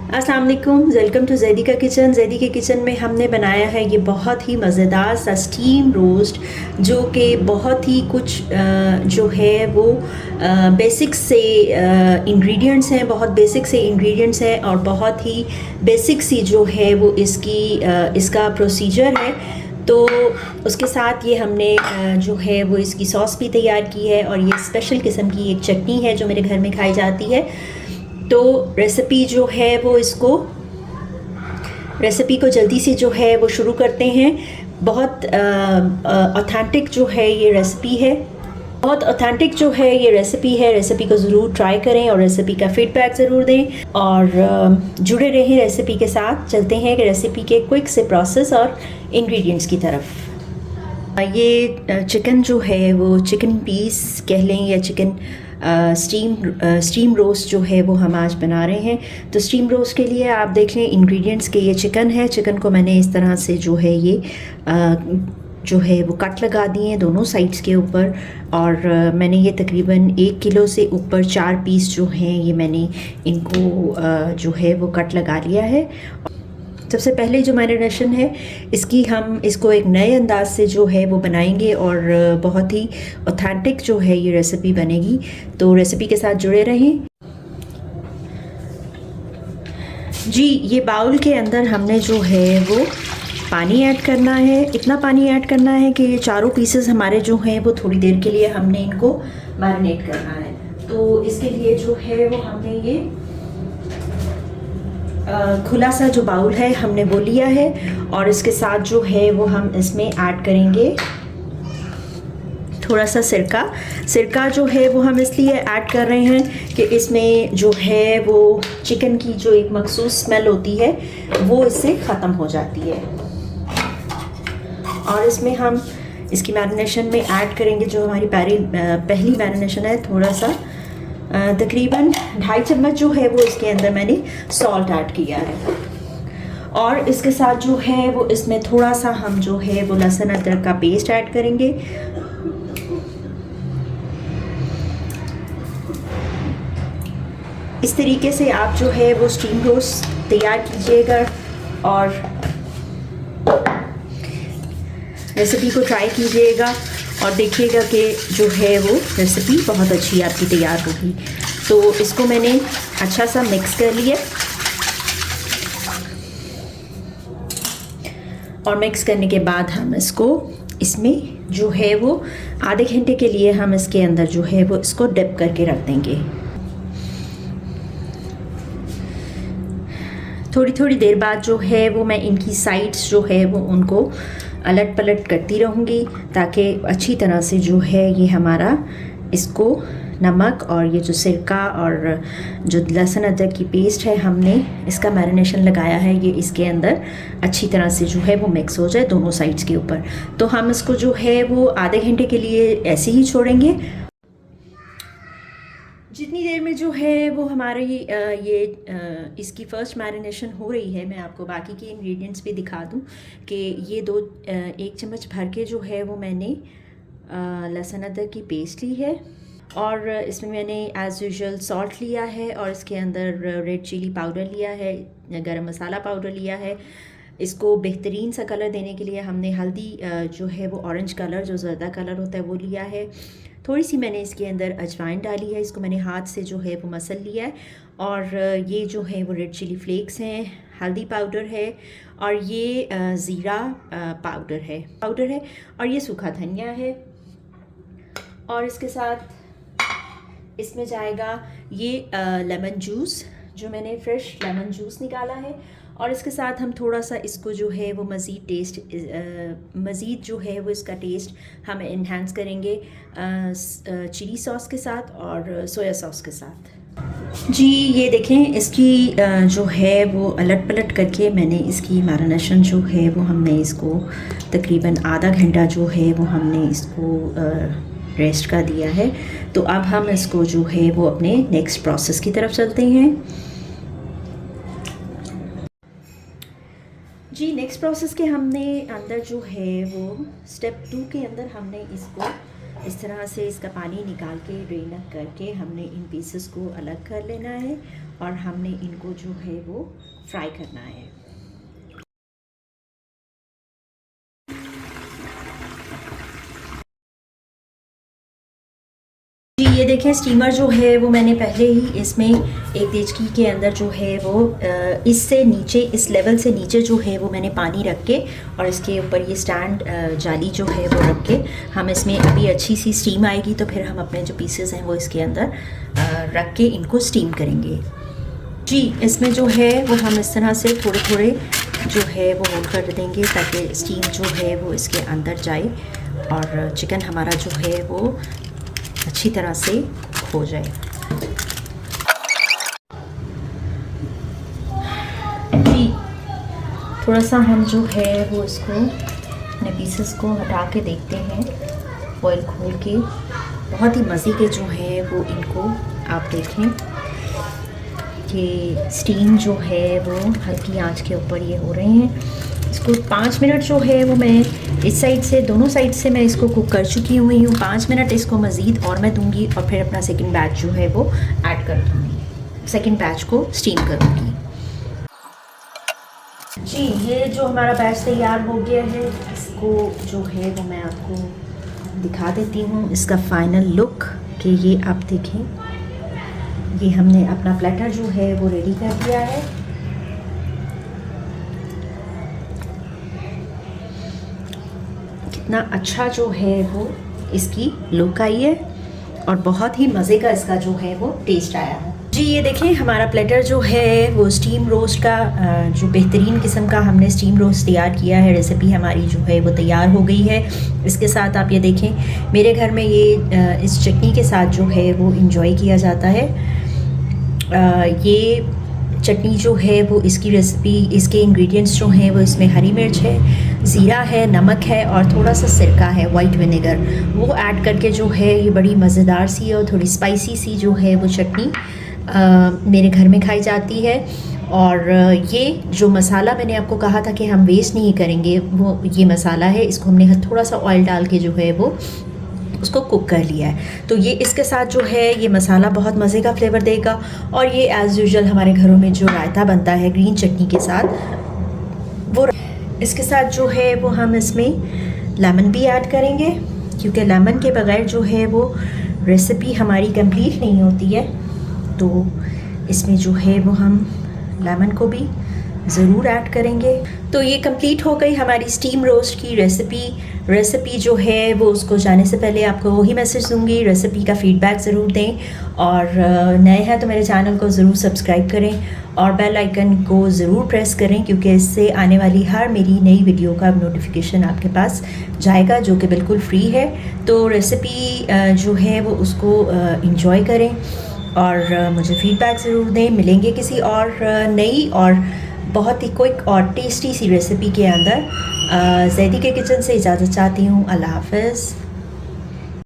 अस्सलाम वालेकुम, welcome to Zaidi का किचन। जैदी के किचन में हमने बनाया है ये बहुत ही मज़ेदार सा स्टीम रोस्ट, जो कि बहुत ही कुछ जो है वो बेसिक से इंग्रेडिएंट्स हैं, बहुत बेसिक से इंग्रेडिएंट्स हैं और बहुत ही बेसिक सी जो है वो इसका प्रोसीजर है। तो उसके साथ ये हमने जो है वो इसकी सॉस भी तैयार की है और ये स्पेशल किस्म की एक चटनी है जो मेरे घर में खाई जाती है। तो रेसिपी को जल्दी से जो है वो शुरू करते हैं। बहुत ऑथेंटिक जो है ये रेसिपी है, रेसिपी को ज़रूर ट्राई करें और रेसिपी का फीडबैक ज़रूर दें और जुड़े रहें रेसिपी के साथ। चलते हैं कि रेसिपी के क्विक से प्रोसेस और इंग्रेडिएंट्स की तरफ। ये चिकन जो है वो चिकन पीस कह लें या चिकन स्टीम रोस्ट जो है वो हम आज बना रहे हैं। तो स्टीम रोस्ट के लिए आप देख लें इंग्रेडिएंट्स के, ये चिकन है। चिकन को मैंने इस तरह से जो है ये जो है वो कट लगा दिए हैं दोनों साइड्स के ऊपर और मैंने ये तकरीबन 1 किलो से ऊपर 4 पीस जो हैं ये मैंने इनको जो है वो कट लगा लिया है। सबसे पहले जो मैरिनेशन है हम इसको एक नए अंदाज से जो है वो बनाएंगे और बहुत ही ऑथेंटिक जो है ये रेसिपी बनेगी। तो रेसिपी के साथ जुड़े रहें जी। ये बाउल के अंदर हमने जो है वो पानी ऐड करना है। इतना पानी ऐड करना है कि ये चारों पीसेस हमारे जो हैं वो थोड़ी देर के लिए हमने इनको मैरिनेट करना है। तो इसके लिए जो है वो हमने ये खुला सा जो बाउल है हमने वो लिया है और इसके साथ जो है वो हम इसमें ऐड करेंगे थोड़ा सा सिरका जो है वो हम इसलिए ऐड कर रहे हैं कि इसमें जो है वो चिकन की जो एक मखसूस स्मेल होती है वो इससे ख़त्म हो जाती है। और इसमें हम इसकी मैरिनेशन में ऐड करेंगे जो हमारी पहली मैरिनेशन है, थोड़ा सा तकरीबन 2.5 चम्मच जो है वो इसके अंदर मैंने सॉल्ट ऐड किया है। और इसके साथ जो है वो इसमें थोड़ा सा हम जो है वो लहसुन अदरक का पेस्ट ऐड करेंगे। इस तरीके से आप जो है वो स्टीम रोस्ट तैयार कीजिएगा और रेसिपी को ट्राई कीजिएगा और देखिएगा कि जो है वो रेसिपी बहुत अच्छी आपकी तैयार होगी। तो इसको मैंने अच्छा सा मिक्स कर लिया और मिक्स करने के बाद हम इसमें जो है वो आधे घंटे के लिए हम इसके अंदर जो है वो इसको डिप करके रख देंगे। थोड़ी देर बाद जो है वो मैं इनकी साइड्स जो है वो उनको अलट पलट करती रहूँगी ताकि अच्छी तरह से जो है ये हमारा इसको नमक और ये जो सिरका और जो लहसुन अदरक की पेस्ट है हमने इसका मैरिनेशन लगाया है ये इसके अंदर अच्छी तरह से जो है वो मिक्स हो जाए दोनों साइड्स के ऊपर। तो हम इसको जो है वो आधे घंटे के लिए ऐसे ही छोड़ेंगे। जितनी देर में जो है वो हमारी इसकी फ़र्स्ट मैरिनेशन हो रही है, मैं आपको बाकी के इंग्रेडिएंट्स भी दिखा दूं कि ये 1 चम्मच भर के जो है वो मैंने लहसुन अदरक की पेस्ट ली है और इसमें मैंने एज़ यूजुअल सॉल्ट लिया है और इसके अंदर रेड चिली पाउडर लिया है, गरम मसाला पाउडर लिया है। इसको बेहतरीन सा कलर देने के लिए हमने हल्दी जो है वो ऑरेंज कलर जो ज़र्दा कलर होता है वो लिया है। थोड़ी सी मैंने इसके अंदर अजवाइन डाली है, इसको मैंने हाथ से जो है वो मसल लिया है। और ये जो है वो रेड चिली फ्लेक्स हैं, हल्दी पाउडर है और ये ज़ीरा पाउडर है और ये सूखा धनिया है। और इसके साथ इसमें जाएगा ये लेमन जूस, जो मैंने फ्रेश लेमन जूस निकाला है। और इसके साथ हम थोड़ा सा इसको जो है वो मज़ीद जो है वो इसका टेस्ट हम इन्हांस करेंगे चिली सॉस के साथ और सोया सॉस के साथ। जी ये देखें इसकी जो है वो अलट पलट करके मैंने इसकी मैरिनेशन जो है वो हमने इसको तकरीबन आधा घंटा जो है वो हमने इसको रेस्ट का दिया है। तो अब हम इसको जो है वो अपने नेक्स्ट प्रोसेस की तरफ चलते हैं जी। नेक्स्ट प्रोसेस के हमने अंदर जो है वो स्टेप 2 के अंदर हमने इसको इस तरह से इसका पानी निकाल के ड्रेन करके हमने इन पीसेस को अलग कर लेना है और हमने इनको जो है वो फ्राई करना है। जी ये देखें, स्टीमर जो है वो मैंने पहले ही इसमें एक देचकी के अंदर जो है वो इससे नीचे, इस लेवल से नीचे जो है वो मैंने पानी रख के और इसके ऊपर ये स्टैंड जाली जो है वो रख के हम इसमें अभी अच्छी सी स्टीम आएगी तो फिर हम अपने जो पीसेस हैं वो इसके अंदर रख के इनको स्टीम करेंगे। जी इसमें जो है वो हम इस तरह से थोड़े थोड़े जो है वो होल कर देंगे ताकि स्टीम जो है वो इसके अंदर जाए और चिकन हमारा जो है वो अच्छी तरह से हो जाए। जी थोड़ा सा हम जो है वो इसको अपने पीसेस को हटा के देखते हैं ऑयल खोल के। बहुत ही मज़े के जो है वो इनको आप देखें कि स्टीम जो है वो हल्की आंच के ऊपर ये हो रहे हैं। इसको 5 मिनट जो है वो मैं इस साइड से, दोनों साइड से मैं इसको कुक कर चुकी हुई हूँ। 5 मिनट इसको मज़ीद और मैं दूंगी और फिर अपना सेकंड बैच जो है वो ऐड कर दूँगी, सेकंड बैच को स्टीम करूँगी। जी ये जो हमारा बैच तैयार हो गया है, इसको जो है वो मैं आपको दिखा देती हूँ इसका फाइनल लुक कि ये आप देखें, ये हमने अपना प्लेटर जो है वो रेडी कर दिया है। कितना अच्छा जो है वो इसकी लुक आई है और बहुत ही मज़े का इसका जो है वो टेस्ट आया है। जी ये देखें, हमारा प्लेटर जो है वो स्टीम रोस्ट का जो बेहतरीन किस्म का हमने स्टीम रोस्ट तैयार किया है। रेसिपी हमारी जो है वो तैयार हो गई है। इसके साथ आप ये देखें, मेरे घर में ये इस चटनी के साथ जो है वो इंजॉय किया जाता है। ये चटनी जो है वो इसकी रेसिपी, इसके इंग्रेडिएंट्स जो हैं वो इसमें हरी मिर्च है, ज़ीरा है, नमक है और थोड़ा सा सिरका है, वाइट विनेगर, वो ऐड करके जो है ये बड़ी मज़ेदार सी और थोड़ी स्पाइसी सी जो है वो चटनी मेरे घर में खाई जाती है। और ये जो मसाला मैंने आपको कहा था कि हम वेस्ट नहीं करेंगे, वो ये मसाला है, इसको हमने थोड़ा सा ऑयल डाल के जो है वो उसको कुक कर लिया है। तो ये इसके साथ जो है ये मसाला बहुत मज़े का फ्लेवर देगा। और ये एज़ यूजुअल हमारे घरों में जो रायता बनता है ग्रीन चटनी के साथ, वो इसके साथ जो है वो हम इसमें लेमन भी ऐड करेंगे, क्योंकि लेमन के बगैर जो है वो रेसिपी हमारी कंप्लीट नहीं होती है। तो इसमें जो है वो हम लेमन को भी ज़रूर ऐड करेंगे। तो ये कंप्लीट हो गई हमारी स्टीम रोस्ट की रेसिपी जो है वो उसको जाने से पहले आपको वही मैसेज दूंगी, रेसिपी का फ़ीडबैक ज़रूर दें और नए हैं तो मेरे चैनल को ज़रूर सब्सक्राइब करें और बेल आइकन को ज़रूर प्रेस करें, क्योंकि इससे आने वाली हर मेरी नई वीडियो का नोटिफिकेशन आपके पास जाएगा, जो कि बिल्कुल फ्री है। तो रेसिपी जो है वो उसको इंजॉय करें और मुझे फ़ीडबैक ज़रूर दें। मिलेंगे किसी और नई और बहुत ही क्विक और टेस्टी सी रेसिपी के अंदर। ज़ैदी के किचन से इजाज़त चाहती हूँ। अल्लाह हाफ़िज़।